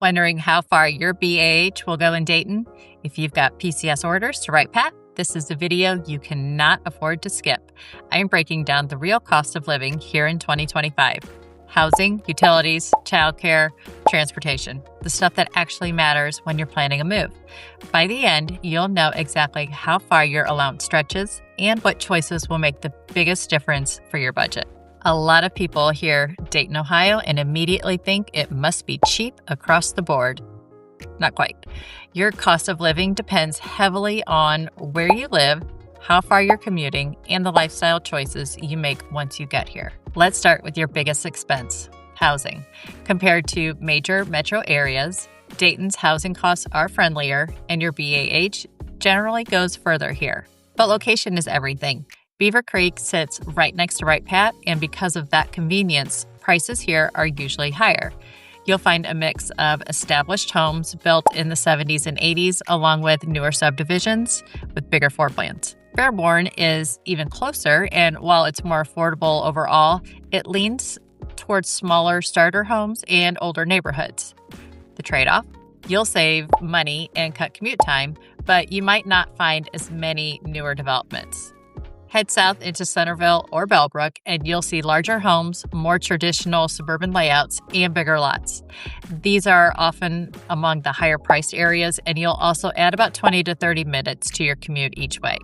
Wondering how far your BAH will go in Dayton? If you've got PCS orders to Wright-Pat, this is the video you cannot afford to skip. I am breaking down the real cost of living here in 2025. Housing, utilities, childcare, transportation, the stuff that actually matters when you're planning a move. By the end, you'll know exactly how far your allowance stretches and what choices will make the biggest difference for your budget. A lot of people hear Dayton, Ohio, and immediately think it must be cheap across the board. Not quite. Your cost of living depends heavily on where you live, how far you're commuting, and the lifestyle choices you make once you get here. Let's start with your biggest expense, housing. Compared to major metro areas, Dayton's housing costs are friendlier, and your BAH generally goes further here. But location is everything. Beavercreek sits right next to Wright-Pat, and because of that convenience, prices here are usually higher. You'll find a mix of established homes built in the 70s and 80s, along with newer subdivisions with bigger floor plans. Fairborn is even closer, and while it's more affordable overall, it leans towards smaller starter homes and older neighborhoods. The trade-off? You'll save money and cut commute time, but you might not find as many newer developments. Head south into Centerville or Bellbrook, and you'll see larger homes, more traditional suburban layouts, and bigger lots. These are often among the higher priced areas, and you'll also add about 20 to 30 minutes to your commute each way.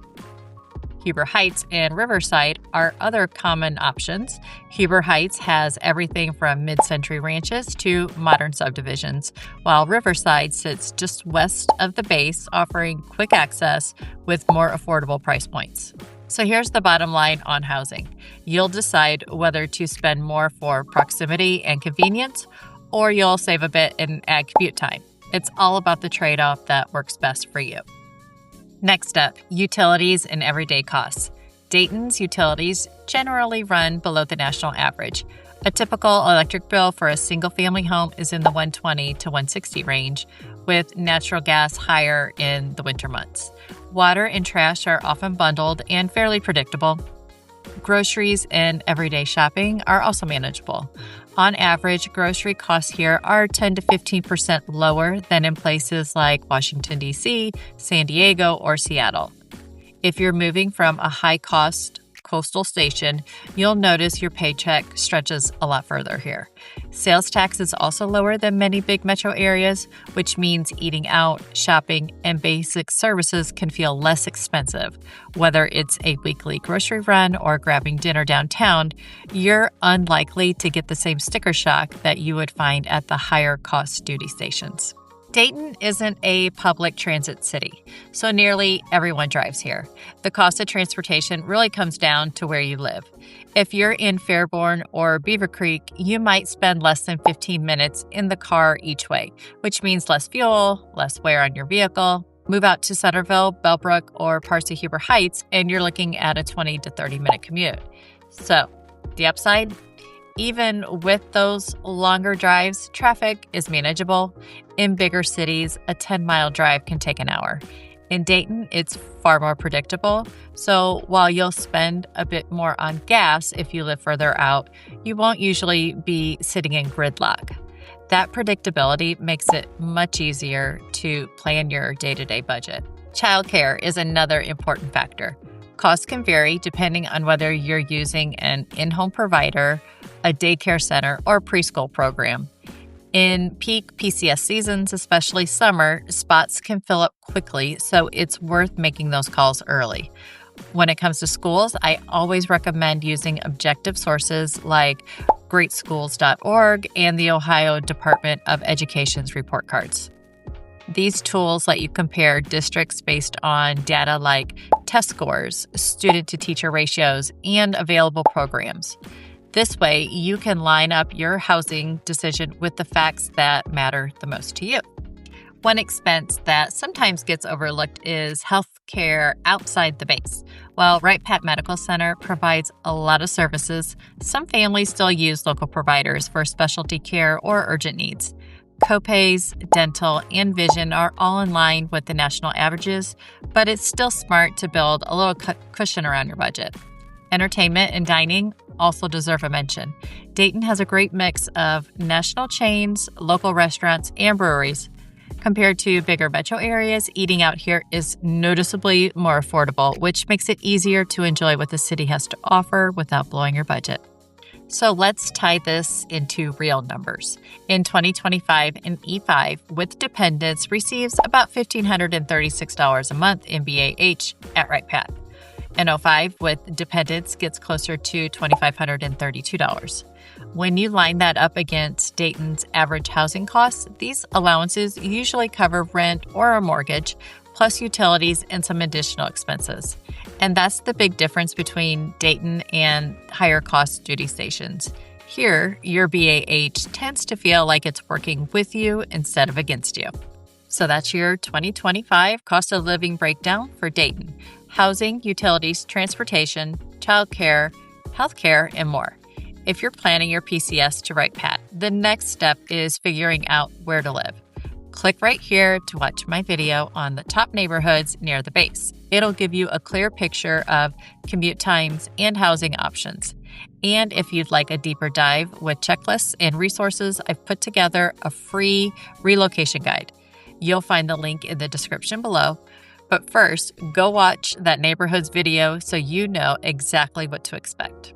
Huber Heights and Riverside are other common options. Huber Heights has everything from mid-century ranches to modern subdivisions, while Riverside sits just west of the base, offering quick access with more affordable price points. So here's the bottom line on housing. You'll decide whether to spend more for proximity and convenience, or you'll save a bit and add commute time. It's all about the trade-off that works best for you. Next up, utilities and everyday costs. Dayton's utilities generally run below the national average. A typical electric bill for a single-family home is in the $120 to $160 range, with natural gas higher in the winter months. Water and trash are often bundled and fairly predictable. Groceries and everyday shopping are also manageable. On average, grocery costs here are 10 to 15% lower than in places like Washington, D.C., San Diego, or Seattle. If you're moving from a high-cost coastal station, you'll notice your paycheck stretches a lot further here. Sales tax is also lower than many big metro areas, which means eating out, shopping, and basic services can feel less expensive. Whether it's a weekly grocery run or grabbing dinner downtown, you're unlikely to get the same sticker shock that you would find at the higher cost duty stations. Dayton isn't a public transit city, so nearly everyone drives here. The cost of transportation really comes down to where you live. If you're in Fairborn or Beavercreek, you might spend less than 15 minutes in the car each way, which means less fuel, less wear on your vehicle. Move out to Centerville, Bellbrook, or parts of Huber Heights, and you're looking at a 20 to 30-minute commute. So, the upside? Even with those longer drives, traffic is manageable. In bigger cities, a 10-mile drive can take an hour. In Dayton, it's far more predictable. So while you'll spend a bit more on gas if you live further out, you won't usually be sitting in gridlock. That predictability makes it much easier to plan your day-to-day budget. Childcare is another important factor. Costs can vary depending on whether you're using an in-home provider, a daycare center, or preschool program. In peak PCS seasons, especially summer, spots can fill up quickly, so it's worth making those calls early. When it comes to schools, I always recommend using objective sources like greatschools.org and the Ohio Department of Education's report cards. These tools let you compare districts based on data like test scores, student-to-teacher ratios, and available programs. This way, you can line up your housing decision with the facts that matter the most to you. One expense that sometimes gets overlooked is healthcare outside the base. While Wright-Pat Medical Center provides a lot of services, some families still use local providers for specialty care or urgent needs. Copays, dental, and vision are all in line with the national averages, but it's still smart to build a little cushion around your budget. Entertainment and dining also deserve a mention. Dayton has a great mix of national chains, local restaurants, and breweries. Compared to bigger metro areas, eating out here is noticeably more affordable, which makes it easier to enjoy what the city has to offer without blowing your budget. So let's tie this into real numbers. In 2025, an E5 with dependents receives about $1,536 a month in BAH at Wright-Pat. An O5 with dependents gets closer to $2,532. When you line that up against Dayton's average housing costs, these allowances usually cover rent or a mortgage, plus utilities and some additional expenses. And that's the big difference between Dayton and higher cost duty stations. Here, your BAH tends to feel like it's working with you instead of against you. So that's your 2025 cost of living breakdown for Dayton: housing, utilities, transportation, childcare, healthcare, and more. If you're planning your PCS to Wright-Pat, the next step is figuring out where to live. Click right here to watch my video on the top neighborhoods near the base. It'll give you a clear picture of commute times and housing options. And if you'd like a deeper dive with checklists and resources, I've put together a free relocation guide. You'll find the link in the description below. But first, go watch that neighborhoods video so you know exactly what to expect.